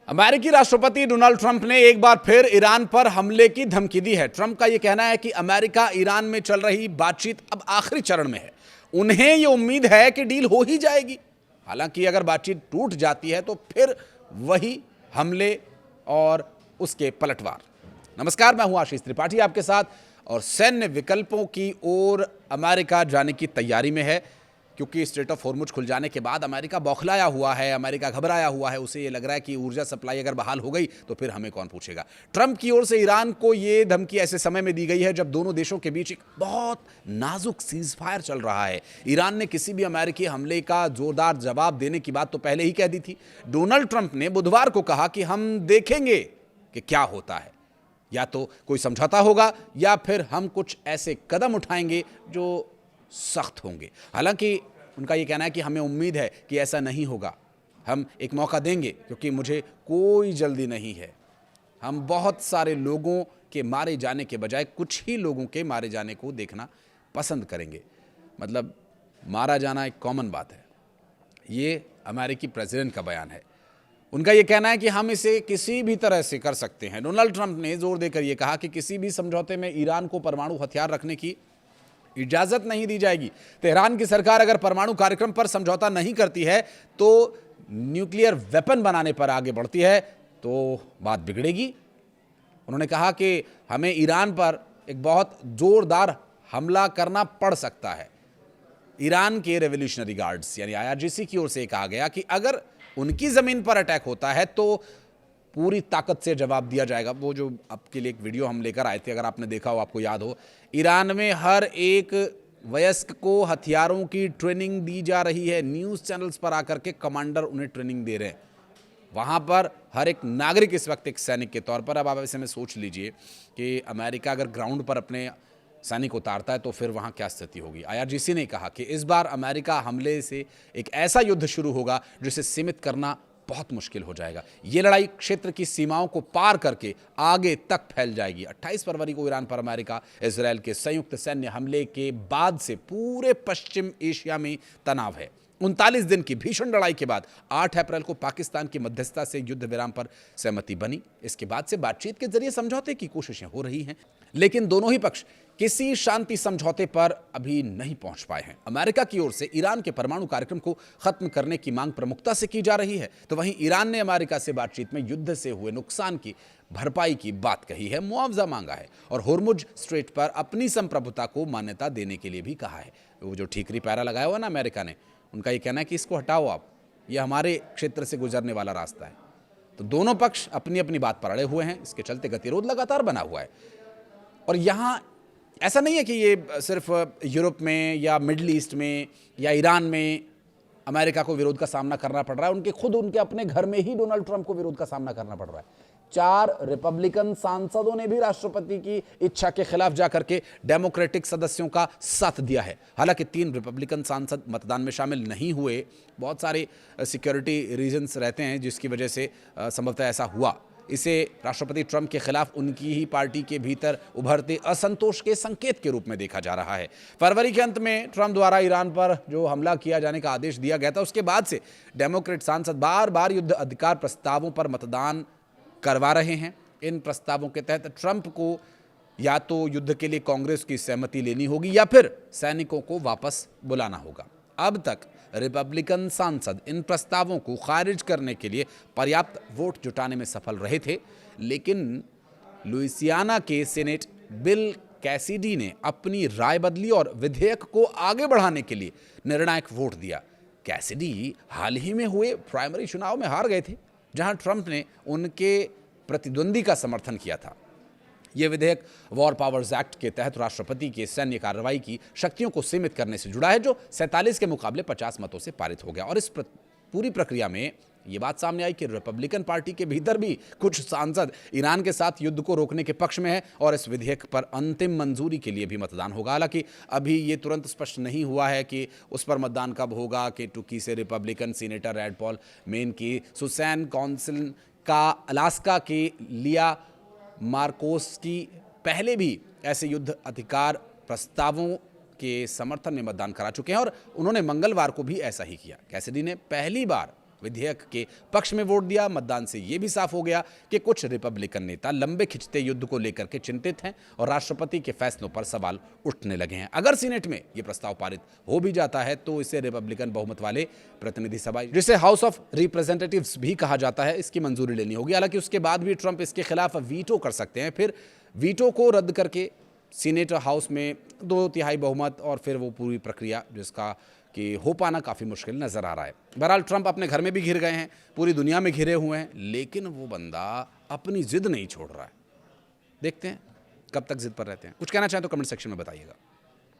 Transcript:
अमेरिकी राष्ट्रपति Donald Trump ने एक बार फिर ईरान पर हमले की धमकी दी है। ट्रंप का यह कहना है कि अमेरिका ईरान में चल रही बातचीत अब आखिरी चरण में है। उन्हें यह उम्मीद है कि डील हो ही जाएगी। हालांकि अगर बातचीत टूट जाती है तो फिर वही हमले और उसके पलटवार। नमस्कार, मैं हूं आशीष त्रिपाठी आपके साथ। और सैन्य विकल्पों की ओर अमेरिका जाने की तैयारी में है, क्योंकि स्ट्रेट ऑफ हॉर्मुज खुल जाने के बाद अमेरिका बौखलाया हुआ है, अमेरिका घबराया हुआ है। उसे ये लग रहा है कि ऊर्जा सप्लाई अगर बहाल हो गई तो फिर हमें कौन पूछेगा। ट्रंप की ओर से ईरान को ये धमकी ऐसे समय में दी गई है जब दोनों देशों के बीच एक बहुत नाजुक सीज फायर चल रहा है। ईरान ने किसी भी अमेरिकी हमले का जोरदार जवाब देने की बात तो पहले ही कह दी थी। डोनाल्ड ट्रंप ने बुधवार को कहा कि हम देखेंगे कि क्या होता है, या तो कोई समझौता होगा या फिर हम कुछ ऐसे कदम उठाएंगे जो सख्त होंगे। हालांकि उनका यह कहना है कि हमें उम्मीद है कि ऐसा नहीं होगा। हम एक मौका देंगे, क्योंकि मुझे कोई जल्दी नहीं है। हम बहुत सारे लोगों के मारे जाने के बजाय कुछ ही लोगों के मारे जाने को देखना पसंद करेंगे। मतलब मारा जाना एक कॉमन बात है। ये अमेरिकी प्रेसिडेंट का बयान है। उनका यह कहना है कि हम इसे किसी भी तरह से कर सकते हैं। डोनाल्ड ट्रंप ने जोर देकर यह कहा कि किसी भी समझौते में ईरान को परमाणु हथियार रखने की इजाजत नहीं दी जाएगी। तेहरान की सरकार अगर परमाणु कार्यक्रम पर समझौता नहीं करती है तो न्यूक्लियर वेपन बनाने पर आगे बढ़ती है तो बात बिगड़ेगी। उन्होंने कहा कि हमें ईरान पर एक बहुत जोरदार हमला करना पड़ सकता है। ईरान के रेवोल्यूशनरी गार्ड्स यानी IRGC की ओर से कहा गया कि अगर उनकी जमीन पर अटैक होता है तो पूरी ताकत से जवाब दिया जाएगा। वो जो आपके लिए एक वीडियो हम लेकर आए थे, अगर आपने देखा हो, आपको याद हो, ईरान में हर एक वयस्क को हथियारों की ट्रेनिंग दी जा रही है। न्यूज़ चैनल्स पर आकर के कमांडर उन्हें ट्रेनिंग दे रहे हैं। वहाँ पर हर एक नागरिक इस वक्त एक सैनिक के तौर पर। अब आप ऐसे में सोच लीजिए कि अमेरिका अगर ग्राउंड पर अपने सैनिक उतारता है तो फिर वहाँ क्या स्थिति होगी। IRGC ने कहा कि इस बार अमेरिका हमले से एक ऐसा युद्ध शुरू होगा जिसे सीमित करना बहुत मुश्किल हो जाएगा। ये लड़ाई क्षेत्र की सीमाओं को पार करके आगे तक फैल जाएगी। 28 फरवरी को ईरान पर अमेरिका इजरायल के संयुक्त सैन्य हमले के बाद से पूरे पश्चिम एशिया में तनाव है। 39 दिन की भीषण लड़ाई के बाद 8 अप्रैल को पाकिस्तान की मध्यस्थता से युद्ध विराम पर सहमति बनी। इसके बाद से बातचीत के जरिए समझौते की कोशिशें हो रही हैं, लेकिन दोनों ही पक्ष किसी शांति समझौते पर अभी नहीं पहुंच पाए हैं। अमेरिका की ओर से ईरान के परमाणु कार्यक्रम को खत्म करने की मांग प्रमुखता से की जा रही है, तो वहीं ईरान ने अमेरिका से बातचीत में युद्ध से हुए नुकसान की भरपाई की बात कही है, मुआवजा मांगा है और होर्मुज स्ट्रेट पर अपनी संप्रभुता को मान्यता देने के लिए भी कहा है। वो जो ठीकरी पैरा लगाया हुआ ना अमेरिका ने, उनका ये कहना है कि इसको हटाओ आप, ये हमारे क्षेत्र से गुजरने वाला रास्ता है। तो दोनों पक्ष अपनी अपनी बात पर अड़े हुए हैं। इसके चलते गतिरोध लगातार बना हुआ है। और यहाँ ऐसा नहीं है कि ये सिर्फ यूरोप में या मिडल ईस्ट में या ईरान में अमेरिका को विरोध का सामना करना पड़ रहा है। उनके अपने घर में ही डोनाल्ड ट्रंप को विरोध का सामना करना पड़ रहा है। 4 रिपब्लिकन सांसदों ने भी राष्ट्रपति की इच्छा के खिलाफ जाकर के डेमोक्रेटिक सदस्यों का साथ दिया है। हालांकि 3 रिपब्लिकन सांसद मतदान में शामिल नहीं हुए। बहुत सारे सिक्योरिटी रीजंस रहते हैं जिसकी वजह से संभवतः ऐसा हुआ। इसे राष्ट्रपति ट्रंप के खिलाफ उनकी ही पार्टी के भीतर उभरते असंतोष के संकेत के रूप में देखा जा रहा है। फरवरी के अंत में ट्रंप द्वारा ईरान पर जो हमला किया जाने का आदेश दिया गया था, उसके बाद से डेमोक्रेट सांसद बार बार युद्ध अधिकार प्रस्तावों पर मतदान करवा रहे हैं। इन प्रस्तावों के तहत ट्रंप को या तो युद्ध के लिए कांग्रेस की सहमति लेनी होगी या फिर सैनिकों को वापस बुलाना होगा। अब तक रिपब्लिकन सांसद इन प्रस्तावों को खारिज करने के लिए पर्याप्त वोट जुटाने में सफल रहे थे, लेकिन लुइसियाना के सीनेट बिल कैसिडी ने अपनी राय बदली और विधेयक को आगे बढ़ाने के लिए निर्णायक वोट दिया। कैसिडी हाल ही में हुए प्राइमरी चुनाव में हार गए थे, जहां ट्रंप ने उनके प्रतिद्वंदी का समर्थन किया था। यह विधेयक वॉर पावर्स एक्ट के तहत राष्ट्रपति के सैन्य कार्रवाई की शक्तियों को सीमित करने से जुड़ा है, जो 47 के मुकाबले 50 मतों से पारित हो गया। और इस पूरी प्रक्रिया में यह बात सामने आई कि रिपब्लिकन पार्टी के भीतर भी कुछ सांसद ईरान के साथ युद्ध को रोकने के पक्ष में है और इस विधेयक पर अंतिम मंजूरी के लिए भी मतदान होगा। हालांकि अभी ये तुरंत स्पष्ट नहीं हुआ है कि उस पर मतदान कब होगा। कि टुकी से Republican senator red Paul main की सुसैन कौंसिल का अलास्का के लिया मार्कोस की पहले भी ऐसे युद्ध अधिकार प्रस्तावों के समर्थन में मतदान करा चुके हैं और उन्होंने मंगलवार को भी ऐसा ही किया। कैसिडी ने पहली बार विधेयक के पक्ष में वोट दिया। मतदान से यह भी साफ हो गया कि कुछ रिपब्लिकन नेता लंबे खिंचते युद्ध को लेकर के चिंतित हैं और राष्ट्रपति के फैसलों पर सवाल उठने लगे हैं। अगर सीनेट में यह प्रस्ताव पारित हो भी जाता है तो इसे रिपब्लिकन बहुमत वाले प्रतिनिधि सभा, जिसे हाउस ऑफ रिप्रेजेंटेटिव्स भी कहा जाता है, इसकी मंजूरी लेनी होगी। हालांकि उसके बाद भी ट्रंप इसके खिलाफ वीटो कर सकते हैं। फिर वीटो को रद्द करके सीनेट हाउस में 2/3 बहुमत और फिर वो पूरी प्रक्रिया जिसका कि हो पाना काफ़ी मुश्किल नज़र आ रहा है। बहरहाल ट्रंप अपने घर में भी घिर गए हैं, पूरी दुनिया में घिरे हुए हैं, लेकिन वो बंदा अपनी जिद नहीं छोड़ रहा है। देखते हैं कब तक जिद पर रहते हैं। कुछ कहना चाहें तो कमेंट सेक्शन में बताइएगा।